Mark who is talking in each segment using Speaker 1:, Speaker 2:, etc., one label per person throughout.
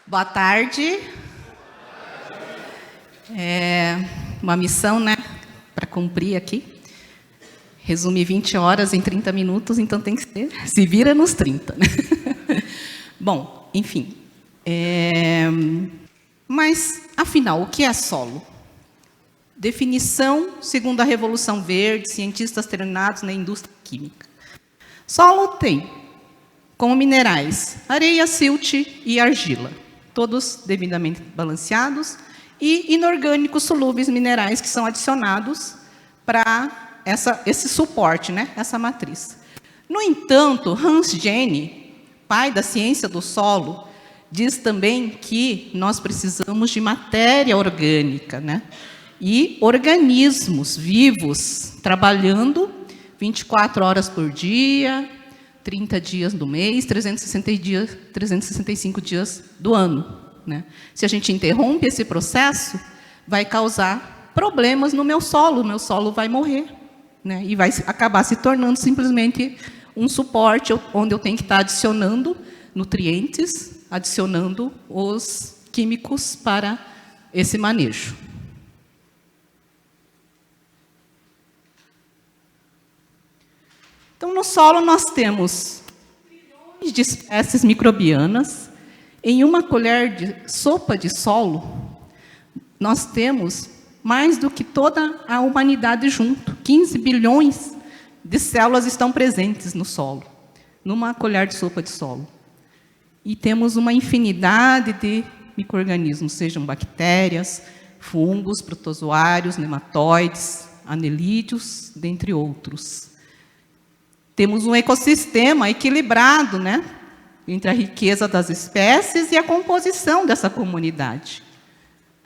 Speaker 1: Boa tarde. Uma missão, né, para cumprir aqui. Resumir 20 horas em 30 minutos, então tem que ser, se vira nos 30. Né? Bom, enfim. Mas, afinal, o que é solo? Definição, segundo a Revolução Verde, cientistas treinados na indústria química. Solo tem, como minerais, areia, silt e argila, todos devidamente balanceados, e inorgânicos solúveis minerais que são adicionados para esse suporte, né, essa matriz. No entanto, Hans Jenny, pai da ciência do solo, diz também que nós precisamos de matéria orgânica, né, e organismos vivos trabalhando 24 horas por dia, 30 dias do mês, 365 dias do ano. Né? Se a gente interrompe esse processo, vai causar problemas no meu solo vai morrer. Né? E vai acabar se tornando simplesmente um suporte onde eu tenho que estar adicionando nutrientes, adicionando os químicos para esse manejo. Então, no solo, nós temos trilhões de espécies microbianas. Em uma colher de sopa de solo, nós temos mais do que toda a humanidade junto. 15 bilhões de células estão presentes no solo, numa colher de sopa de solo. E temos uma infinidade de micro-organismos, sejam bactérias, fungos, protozoários, nematóides, anelídeos, dentre outros. Temos um ecossistema equilibrado, né, entre a riqueza das espécies e a composição dessa comunidade.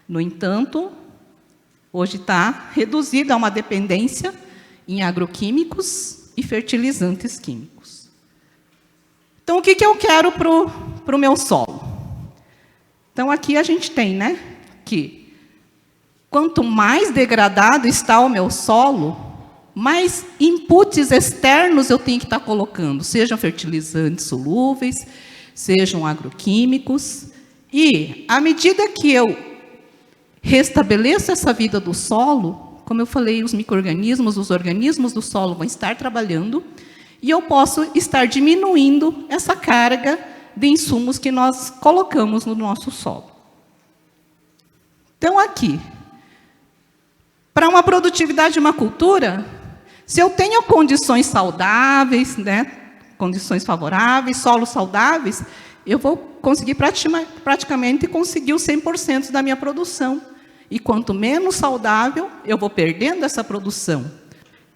Speaker 1: No entanto, hoje está reduzida a uma dependência em agroquímicos e fertilizantes químicos. Então, o que eu quero para o meu solo? Então, aqui a gente tem, né, que quanto mais degradado está o meu solo, mais inputs externos eu tenho que estar colocando, sejam fertilizantes solúveis, sejam agroquímicos. E, à medida que eu restabeleço essa vida do solo, como eu falei, os micro-organismos, os organismos do solo vão estar trabalhando, e eu posso estar diminuindo essa carga de insumos que nós colocamos no nosso solo. Então, aqui, para uma produtividade de uma cultura, se eu tenho condições saudáveis, né, condições favoráveis, solos saudáveis, eu vou conseguir praticamente conseguir os 100% da minha produção. E quanto menos saudável, eu vou perdendo essa produção.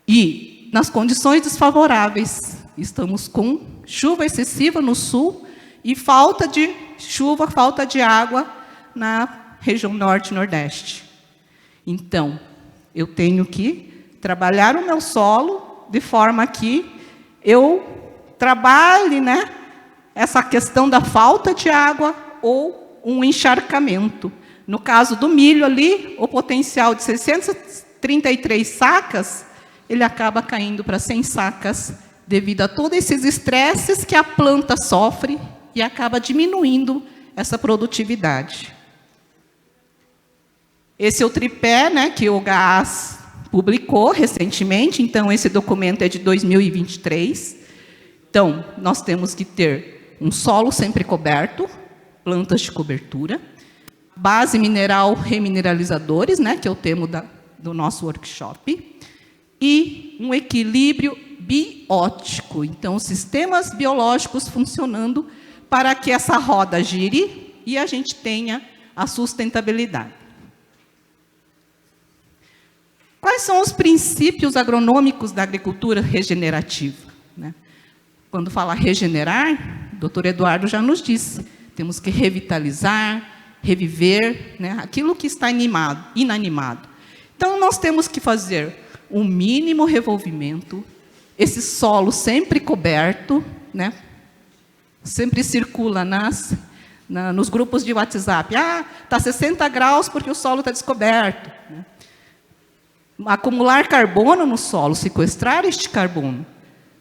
Speaker 1: E, nas condições desfavoráveis, estamos com chuva excessiva no sul e falta de chuva, falta de água na região norte e nordeste. Então, eu tenho que trabalhar o meu solo de forma que eu trabalhe, né, essa questão da falta de água ou um encharcamento. No caso do milho ali, o potencial de 633 sacas, ele acaba caindo para 100 sacas devido a todos esses estresses que a planta sofre e acaba diminuindo essa produtividade. Esse é o tripé, né, que o GAAS publicou recentemente, então esse documento é de 2023. Então, nós temos que ter um solo sempre coberto, plantas de cobertura, base mineral remineralizadores, né, que é o tema do nosso workshop, e um equilíbrio biótico, então sistemas biológicos funcionando para que essa roda gire e a gente tenha a sustentabilidade. Quais são os princípios agronômicos da agricultura regenerativa? Né? Quando fala regenerar, o doutor Eduardo já nos temos que revitalizar, reviver, né, aquilo que está inanimado. Então, nós temos que fazer um mínimo revolvimento, esse solo sempre coberto, né, sempre circula nos grupos de WhatsApp. Está 60 graus porque o solo está descoberto. Né? Acumular carbono no solo, sequestrar este carbono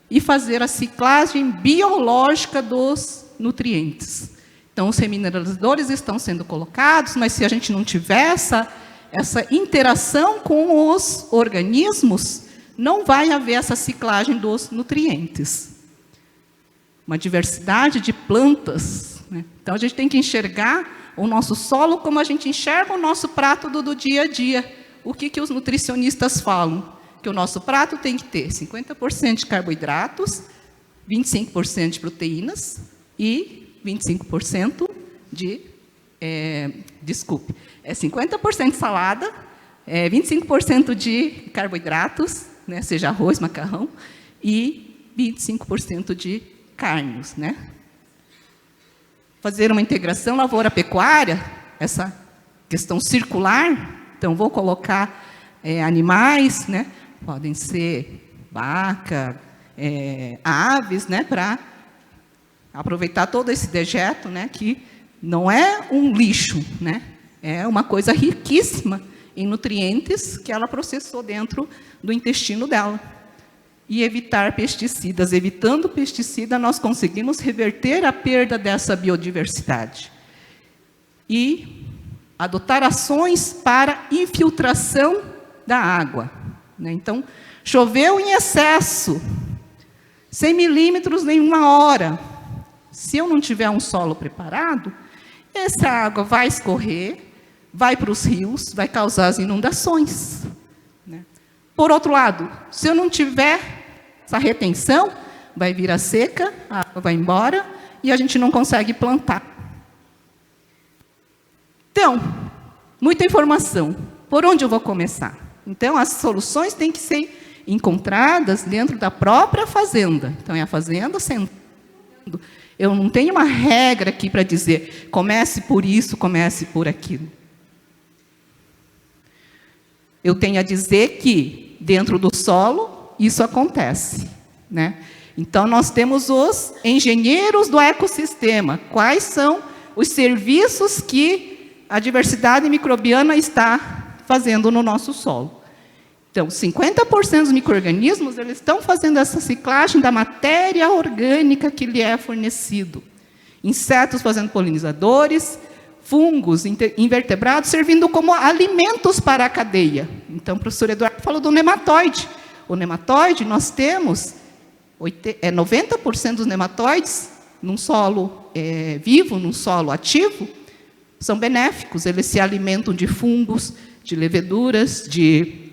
Speaker 1: e fazer a ciclagem biológica dos nutrientes. Então, os remineralizadores estão sendo colocados, mas se a gente não tiver essa interação com os organismos, não vai haver essa ciclagem dos nutrientes. Uma diversidade de plantas, né? Então, a gente tem que enxergar o nosso solo como a gente enxerga o nosso prato do dia a dia. O que os nutricionistas falam? Que o nosso prato tem que ter 50% de carboidratos, 25% de proteínas e 25% de... 50% de salada, 25% de carboidratos, né, seja arroz, macarrão, e 25% de carnes, né? Fazer uma integração lavoura-pecuária, essa questão circular, então vou colocar animais, né? Podem ser vaca, aves, né? Para aproveitar todo esse dejeto, né? Que não é um lixo, né? É uma coisa riquíssima em nutrientes que ela processou dentro do intestino dela. E evitar pesticidas. Evitando pesticida, nós conseguimos reverter a perda dessa biodiversidade. E adotar ações para infiltração da água, né? Então, choveu em excesso, 100 milímetros em 1 hora. Se eu não tiver um solo preparado, essa água vai escorrer, vai para os rios, vai causar as inundações, né? Por outro lado, se eu não tiver essa retenção, vai vir a seca, a água vai embora e a gente não consegue plantar. Então, muita informação. Por onde eu vou começar? Então, as soluções têm que ser encontradas dentro da própria fazenda. Então, é a fazenda sendo... Eu não tenho uma regra aqui para dizer, comece por isso, comece por aquilo. Eu tenho a dizer que, dentro do solo, isso acontece, né? Então, nós temos os engenheiros do ecossistema. Quais são os serviços que a diversidade microbiana está fazendo no nosso solo? Então, 50% dos micro-organismos, eles estão fazendo essa ciclagem da matéria orgânica que lhe é fornecido. Insetos fazendo polinizadores, fungos, invertebrados, servindo como alimentos para a cadeia. Então, o professor Eduardo falou do nematóide. O nematóide, nós temos 90% dos nematóides num solo vivo, num solo ativo, são benéficos. Eles se alimentam de fungos, de leveduras, de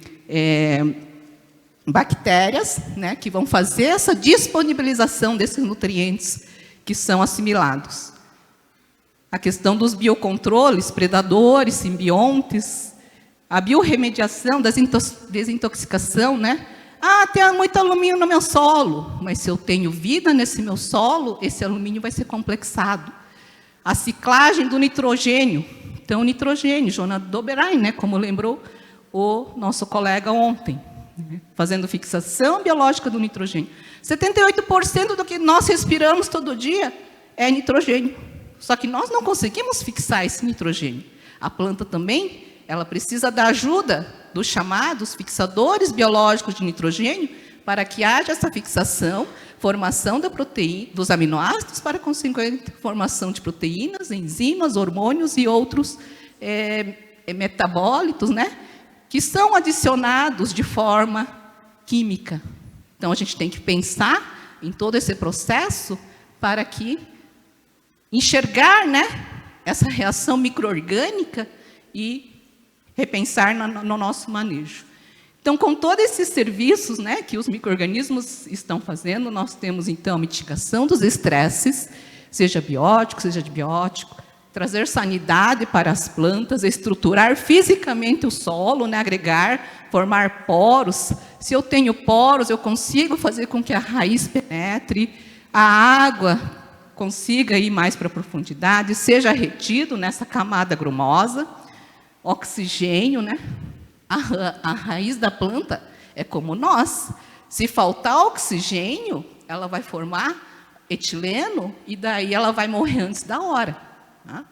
Speaker 1: bactérias, né, que vão fazer essa disponibilização desses nutrientes que são assimilados. A questão dos biocontroles, predadores, simbiontes, a biorremediação, desintoxicação, né? Ah, tem muito alumínio no meu solo, mas se eu tenho vida nesse meu solo, esse alumínio vai ser complexado. A ciclagem do nitrogênio. Então, o nitrogênio, Jonathan Doberein, né, como lembrou o nosso colega ontem, né, fazendo fixação biológica do nitrogênio. 78% do que nós respiramos todo dia é nitrogênio. Só que nós não conseguimos fixar esse nitrogênio. A planta também, ela precisa da ajuda dos chamados fixadores biológicos de nitrogênio para que haja essa fixação, formação da proteína, dos aminoácidos, para conseguir formação de proteínas, enzimas, hormônios e outros metabólitos, né, que são adicionados de forma química. Então, a gente tem que pensar em todo esse processo para que enxergar, né, essa reação micro-orgânica e repensar no nosso manejo. Então, com todos esses serviços, né, que os micro-organismos estão fazendo, nós temos, então, a mitigação dos estresses, seja biótico, seja antibiótico, trazer sanidade para as plantas, estruturar fisicamente o solo, né, agregar, formar poros. Se eu tenho poros, eu consigo fazer com que a raiz penetre, a água consiga ir mais para a profundidade, seja retido nessa camada grumosa, oxigênio, né? A raiz da planta é como nós. Se faltar oxigênio, ela vai formar etileno e daí ela vai morrer antes da hora. Tá?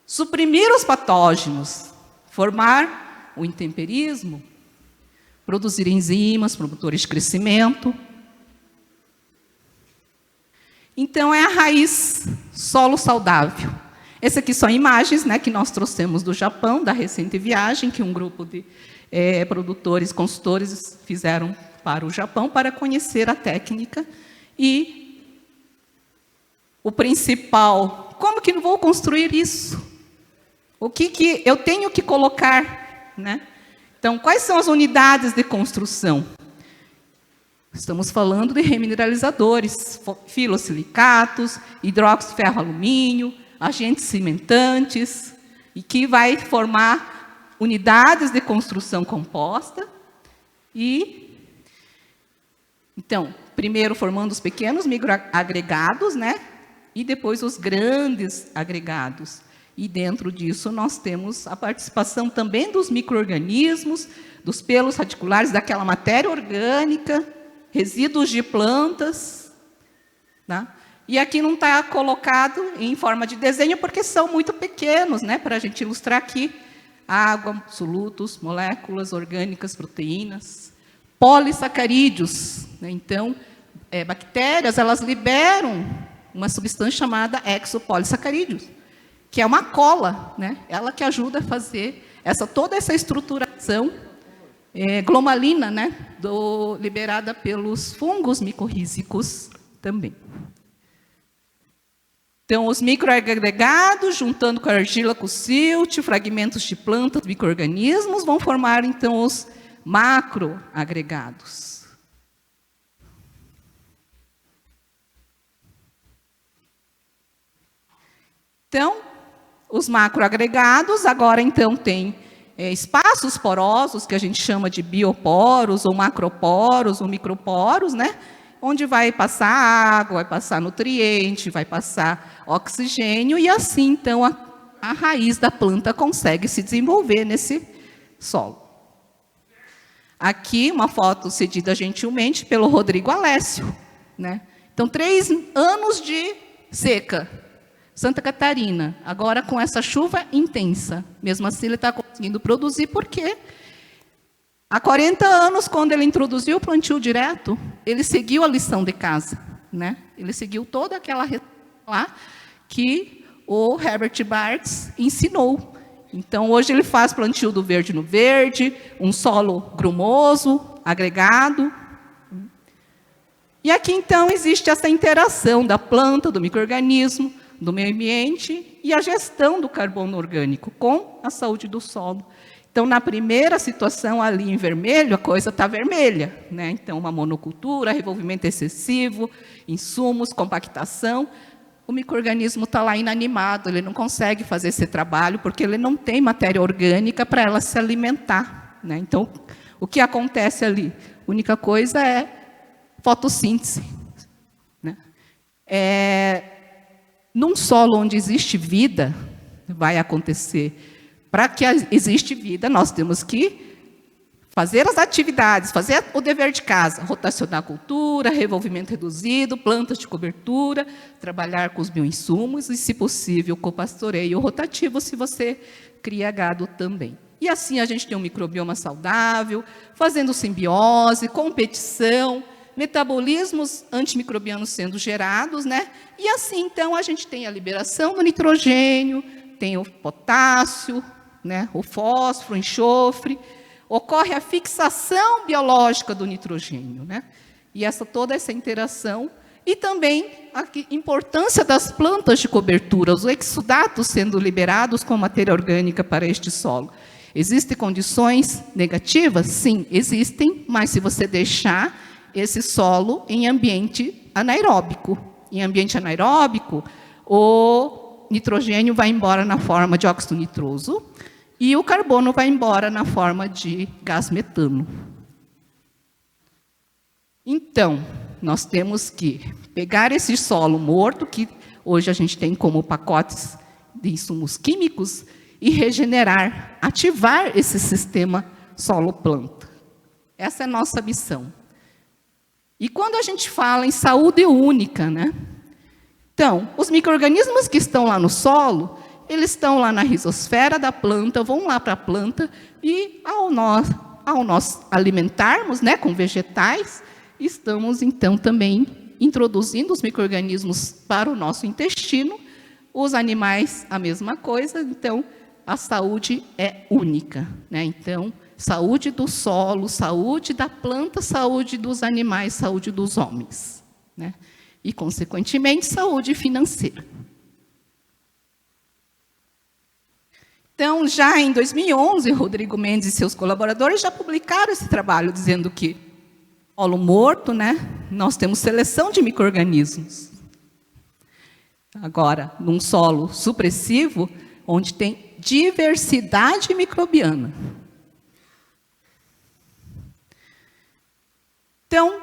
Speaker 1: Suprimir os patógenos, formar o intemperismo, produzir enzimas, promotores de crescimento. Então, é a raiz solo saudável. Esse aqui são imagens, né, que nós trouxemos do Japão, da recente viagem, que um grupo de produtores, consultores fizeram para o Japão, para conhecer a técnica. E o principal, como que eu vou construir isso? O que eu tenho que colocar, né? Então, quais são as unidades de construção? Estamos falando de remineralizadores, filosilicatos, hidróxido-ferro-alumínio, agentes cimentantes, e que vai formar unidades de construção composta. E, então, primeiro formando os pequenos microagregados, né? E depois os grandes agregados. E dentro disso nós temos a participação também dos micro-organismos, dos pelos radiculares, daquela matéria orgânica, resíduos de plantas, tá? E aqui não está colocado em forma de desenho, porque são muito pequenos, né? Para a gente ilustrar aqui, água, solutos, moléculas orgânicas, proteínas, polissacarídeos, né? Então, bactérias, elas liberam uma substância chamada exopolissacarídeos, que é uma cola, né? Ela que ajuda a fazer toda essa estruturação glomalina, né? Liberada pelos fungos micorrízicos também. Então, os microagregados, juntando com a argila, com o silt, fragmentos de plantas, micro-organismos, vão formar, então, os macroagregados. Então, os macroagregados, agora, então, têm espaços porosos, que a gente chama de bioporos, ou macroporos, ou microporos, né? Onde vai passar água, vai passar nutriente, vai passar oxigênio, e assim, então, a raiz da planta consegue se desenvolver nesse solo. Aqui, uma foto cedida gentilmente pelo Rodrigo Alessio, né? Então, 3 anos de seca, Santa Catarina, agora com essa chuva intensa. Mesmo assim, ele está conseguindo produzir, porque há 40 anos, quando ele introduziu o plantio direto, ele seguiu a lição de casa, né? Ele seguiu toda aquela receita lá que o Herbert Bartz ensinou. Então, hoje ele faz plantio do verde no verde, um solo grumoso, agregado. E aqui, então, existe essa interação da planta, do micro-organismo, do meio ambiente e a gestão do carbono orgânico com a saúde do solo. Então, na primeira situação, ali em vermelho, a coisa está vermelha, né? Então, uma monocultura, revolvimento excessivo, insumos, compactação. O micro-organismo está lá inanimado, ele não consegue fazer esse trabalho, porque ele não tem matéria orgânica para ela se alimentar, né? Então, o que acontece ali? A única coisa é fotossíntese, né? Num solo onde existe vida, vai acontecer. Para que existe vida, nós temos que fazer as atividades, fazer o dever de casa, rotacionar a cultura, revolvimento reduzido, plantas de cobertura, trabalhar com os bioinsumos e, se possível, com o pastoreio rotativo, se você cria gado também. E assim a gente tem um microbioma saudável, fazendo simbiose, competição, metabolismos antimicrobianos sendo gerados, né? E assim, então, a gente tem a liberação do nitrogênio, tem o potássio, né? O fósforo, o enxofre, ocorre a fixação biológica do nitrogênio, né? E toda essa interação, e também a importância das plantas de cobertura, os exudatos sendo liberados com matéria orgânica para este solo. Existem condições negativas? Sim, existem, mas se você deixar esse solo em ambiente anaeróbico. Em ambiente anaeróbico, o nitrogênio vai embora na forma de óxido nitroso e o carbono vai embora na forma de gás metano. Então, nós temos que pegar esse solo morto, que hoje a gente tem como pacotes de insumos químicos, e regenerar, ativar esse sistema solo-planta. Essa é a nossa missão. E quando a gente fala em saúde única, né? Então, os micro-organismos que estão lá no solo, eles estão lá na rizosfera da planta, vão lá para a planta, e ao nós alimentarmos, né, com vegetais, estamos, então, também introduzindo os micro-organismos para o nosso intestino, Os animais, a mesma coisa, então a saúde é única, né? Então, saúde do solo, saúde da planta, saúde dos animais, saúde dos homens, né? E, consequentemente, saúde financeira. Então, já em 2011, Rodrigo Mendes e seus colaboradores já publicaram esse trabalho, dizendo que, solo morto, né, nós temos seleção de micro-organismos. Agora, num solo supressivo, onde tem diversidade microbiana. Então,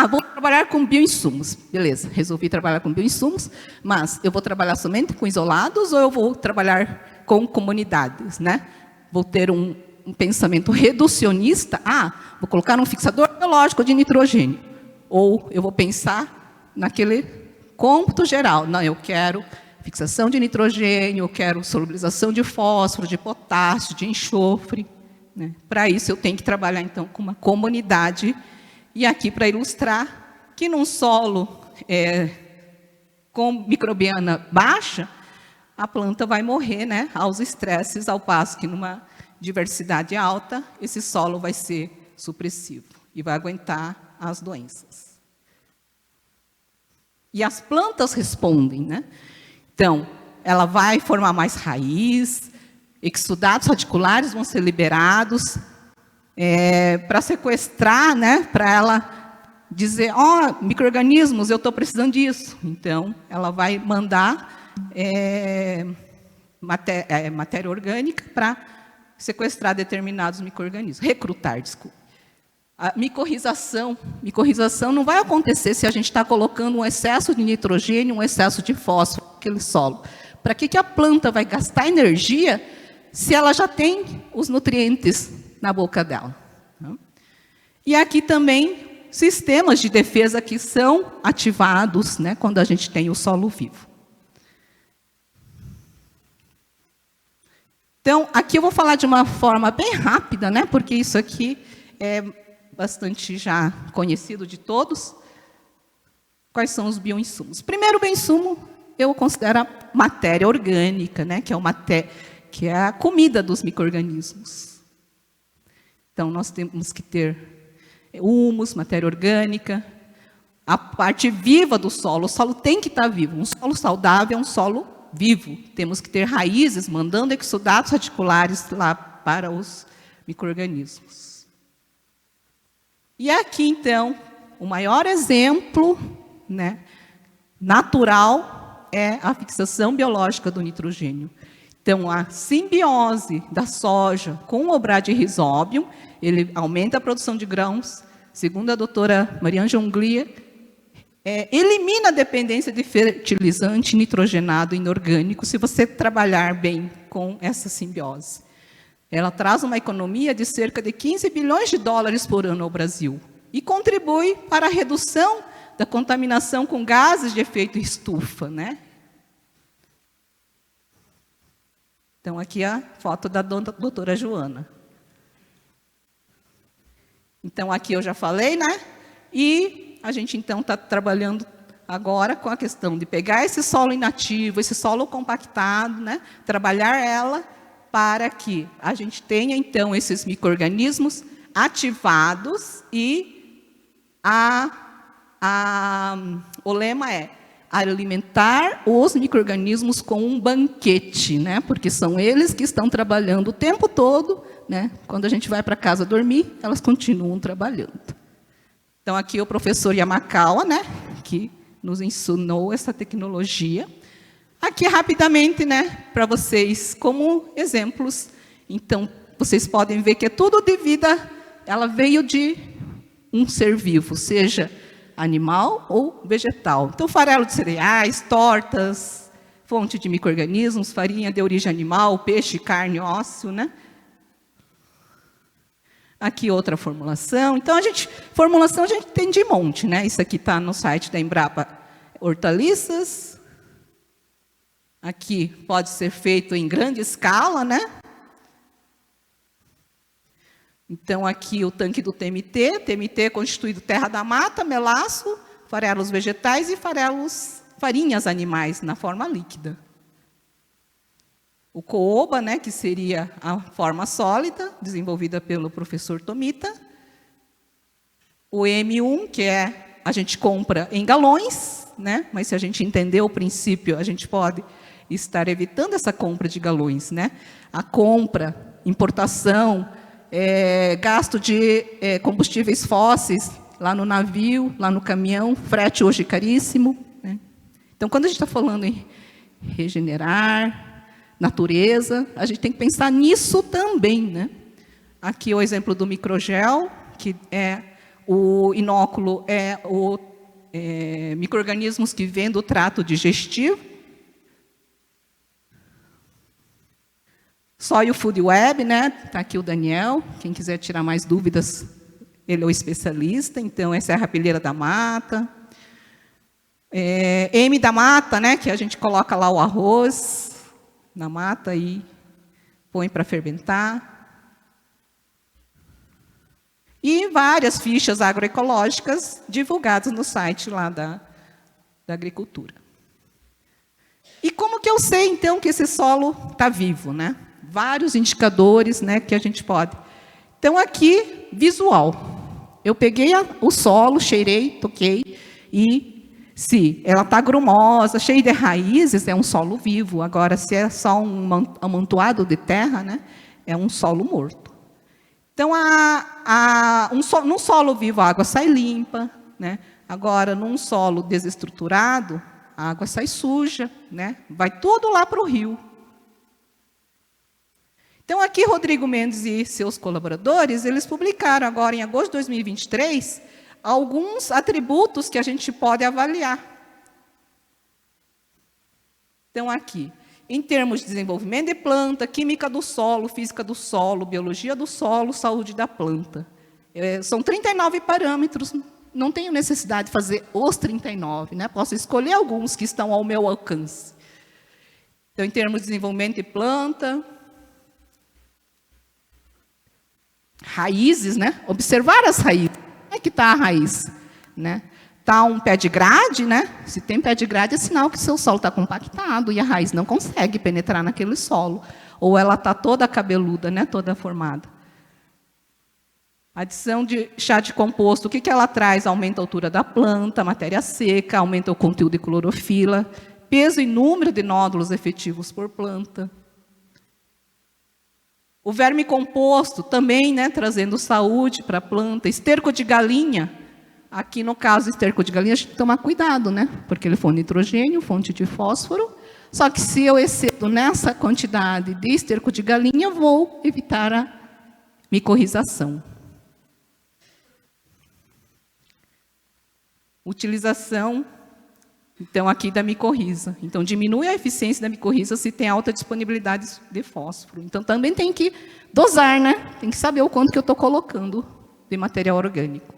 Speaker 1: vou trabalhar com bioinsumos. Beleza, resolvi trabalhar com bioinsumos, mas eu vou trabalhar somente com isolados ou eu vou trabalhar com comunidades, né? Vou ter um pensamento reducionista. Vou colocar um fixador biológico de nitrogênio. Ou eu vou pensar naquele cômputo geral. Não, eu quero fixação de nitrogênio, eu quero solubilização de fósforo, de potássio, de enxofre, né? Para isso, eu tenho que trabalhar, então, com uma comunidade. E aqui, para ilustrar, que num solo com microbiana baixa, a planta vai morrer, né, aos estresses, ao passo que numa diversidade alta, esse solo vai ser supressivo e vai aguentar as doenças. E as plantas respondem, né? Então, ela vai formar mais raiz, exudados radiculares vão ser liberados para sequestrar, né, para ela dizer, micro-organismos, eu estou precisando disso. Então, ela vai mandar matéria orgânica para sequestrar determinados micro-organismos, recrutar, desculpe. A micorrização não vai acontecer se a gente está colocando um excesso de nitrogênio, um excesso de fósforo naquele solo. Para que a planta vai gastar energia se ela já tem os nutrientes na boca dela? E aqui também sistemas de defesa que são ativados, né, quando a gente tem o solo vivo. Então, aqui eu vou falar de uma forma bem rápida, né, porque isso aqui é bastante já conhecido de todos. Quais são os bioinsumos? Primeiro bioinsumo, eu considero a matéria orgânica, né, que é a comida dos micro-organismos. Então, nós temos que ter humus, matéria orgânica, a parte viva do solo. O solo tem que estar vivo. Um solo saudável é um solo vivo. Temos que ter raízes mandando exudados radiculares lá para os micro-organismos. E aqui, então, o maior exemplo, né, natural é a fixação biológica do nitrogênio. Então, a simbiose da soja com o Obradirhizóbium, ele aumenta a produção de grãos. Segundo a doutora Mariângela Unglia, elimina a dependência de fertilizante nitrogenado inorgânico se você trabalhar bem com essa simbiose. Ela traz uma economia de cerca de 15 bilhões de dólares por ano ao Brasil e contribui para a redução da contaminação com gases de efeito estufa, né? Então, aqui a foto da doutora Joana. Então, aqui eu já falei, né? E a gente, então, está trabalhando agora com a questão de pegar esse solo inativo, esse solo compactado, né? Trabalhar ela para que a gente tenha, então, esses micro-organismos ativados e o lema é alimentar os micro-organismos com um banquete, né? Porque são eles que estão trabalhando o tempo todo, né? Quando a gente vai para casa dormir, elas continuam trabalhando. Então, aqui o professor Yamakawa, né? Que nos ensinou essa tecnologia. Aqui, rapidamente, né, para vocês, como exemplos. Então, vocês podem ver que é tudo de vida, ela veio de um ser vivo, seja animal ou vegetal. Então, farelo de cereais, tortas, fonte de micro-organismos, farinha de origem animal, peixe, carne, ósseo, né? Aqui outra formulação. Então, formulação a gente tem de monte, né? Isso aqui está no site da Embrapa, hortaliças. Aqui pode ser feito em grande escala, né? Então, aqui o tanque do TMT. TMT é constituído terra da mata, melaço, farelos vegetais e farelos farinhas animais na forma líquida. O cooba, né, que seria a forma sólida, desenvolvida pelo professor Tomita. O M1, que a gente compra em galões, né, mas se a gente entender o princípio, a gente pode estar evitando essa compra de galões, né? A compra, importação, gasto de combustíveis fósseis lá no navio, lá no caminhão, frete hoje caríssimo, né? Então, quando a gente está falando em regenerar natureza, a gente tem que pensar nisso também, né? Aqui o exemplo do microgel, que o inóculo micro-organismos que vêm do trato digestivo. Soil Food Web, né? Está aqui o Daniel, quem quiser tirar mais dúvidas, ele é o especialista. Então, essa é a rapeleira da mata. M da mata, né? Que a gente coloca lá o arroz na mata e põe para fermentar. E várias fichas agroecológicas divulgadas no site lá da agricultura. E como que eu sei, então, que esse solo está vivo, né? Vários indicadores, né, que a gente pode. Então, aqui, visual. Eu peguei o solo, cheirei, toquei, e se ela está grumosa, cheia de raízes, é um solo vivo. Agora, se é só um amontoado de terra, né, é um solo morto. Então, num solo vivo, a água sai limpa, né? Agora, num solo desestruturado, a água sai suja, né? Vai tudo lá para o rio. Então, aqui, Rodrigo Mendes e seus colaboradores, eles publicaram agora, em agosto de 2023, alguns atributos que a gente pode avaliar. Então, aqui, em termos de desenvolvimento de planta, química do solo, física do solo, biologia do solo, saúde da planta. São 39 parâmetros, não tenho necessidade de fazer os 39, né? Posso escolher alguns que estão ao meu alcance. Então, em termos de desenvolvimento de planta, raízes, né? Observar as raízes. Como é que está a raiz, né? Está um pé de grade, né? Se tem pé de grade, é sinal que seu solo está compactado e a raiz não consegue penetrar naquele solo. Ou ela está toda cabeluda, né? Toda formada. Adição de chá de composto, o que ela traz? Aumenta a altura da planta, matéria seca, aumenta o conteúdo de clorofila, peso e número de nódulos efetivos por planta. O verme composto também, né, trazendo saúde para a planta. Esterco de galinha, aqui no caso, esterco de galinha, a gente tem que tomar cuidado, né? Porque ele foi nitrogênio, fonte de fósforo. Só que se eu excedo nessa quantidade de esterco de galinha, vou evitar a micorrização. Utilização, então, aqui da micorriza. Então, diminui a eficiência da micorriza se tem alta disponibilidade de fósforo. Então, também tem que dosar, né? Tem que saber o quanto que eu estou colocando de material orgânico.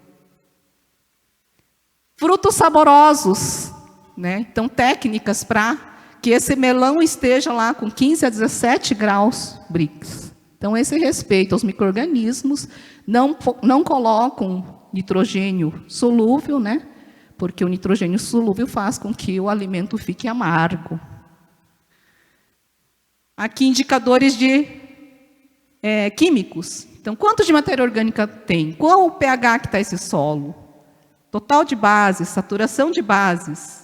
Speaker 1: Frutos saborosos, né? Então, técnicas para que esse melão esteja lá com 15 a 17 graus Brix. Então, esse respeito aos micro-organismos, não colocam nitrogênio solúvel, né? Porque o nitrogênio solúvel faz com que o alimento fique amargo. Aqui, indicadores de químicos. Então, quanto de matéria orgânica tem? Qual o pH que está esse solo? Total de bases, saturação de bases.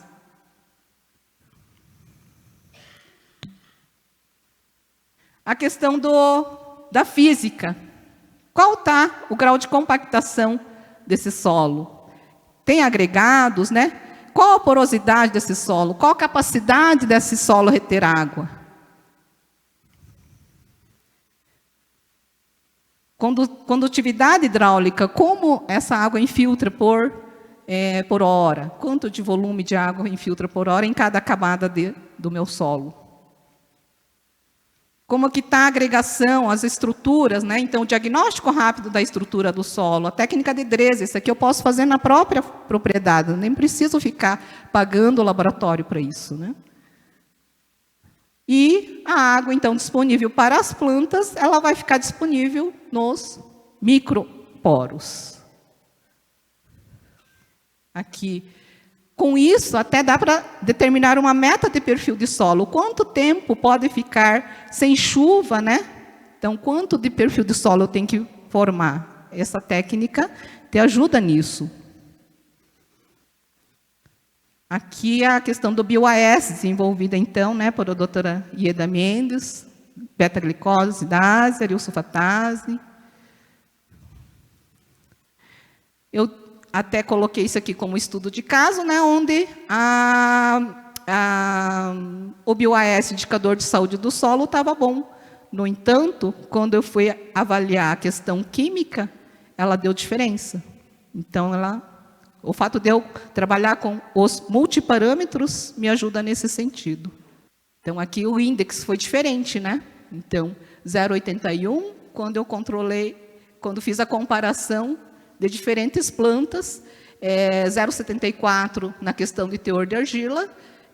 Speaker 1: A questão da física. Qual está o grau de compactação desse solo? Tem agregados, né? Qual a porosidade desse solo? Qual a capacidade desse solo reter água? Condutividade hidráulica, como essa água infiltra por hora? Quanto de volume de água infiltra por hora em cada camada do meu solo? Como que está a agregação, as estruturas, né? Então, o diagnóstico rápido da estrutura do solo, a técnica de Drese, isso aqui eu posso fazer na própria propriedade, nem preciso ficar pagando o laboratório para isso, né? E a água, então, disponível para as plantas, ela vai ficar disponível nos microporos. Aqui, com isso, até dá para determinar uma meta de perfil de solo. Quanto tempo pode ficar sem chuva, né? Então, quanto de perfil de solo eu tenho que formar? Essa técnica te ajuda nisso. Aqui a questão do BioAS, desenvolvida, então, né, por a doutora Ieda Mendes, beta-glicose, idase, aril-sulfatase. Eu até coloquei isso aqui como estudo de caso, né, onde o BioAS, indicador de saúde do solo, estava bom. No entanto, quando eu fui avaliar a questão química, ela deu diferença. Então, o fato de eu trabalhar com os multiparâmetros me ajuda nesse sentido. Então, aqui o índice foi diferente, né? Então, 0,81, quando eu controlei, quando fiz a comparação de diferentes plantas, 0,74 na questão de teor de argila,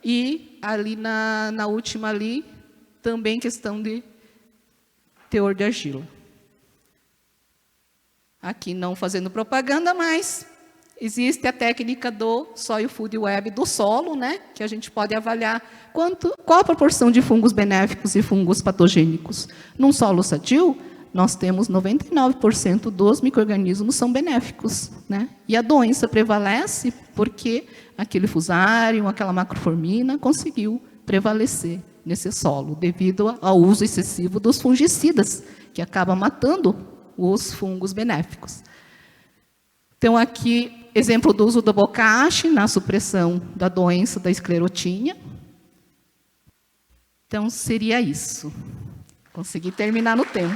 Speaker 1: e ali na última ali, também questão de teor de argila. Aqui não fazendo propaganda, mas existe a técnica do Soil Food Web do solo, né? Que a gente pode avaliar qual a proporção de fungos benéficos e fungos patogênicos. Num solo sadio, nós temos 99% dos micro-organismos são benéficos, né? E a doença prevalece porque aquele fusário, aquela macroformina conseguiu prevalecer nesse solo, devido ao uso excessivo dos fungicidas, que acaba matando os fungos benéficos. Então, aqui, exemplo do uso do bocache na supressão da doença da esclerotínia. Então, seria isso. Consegui terminar no tempo.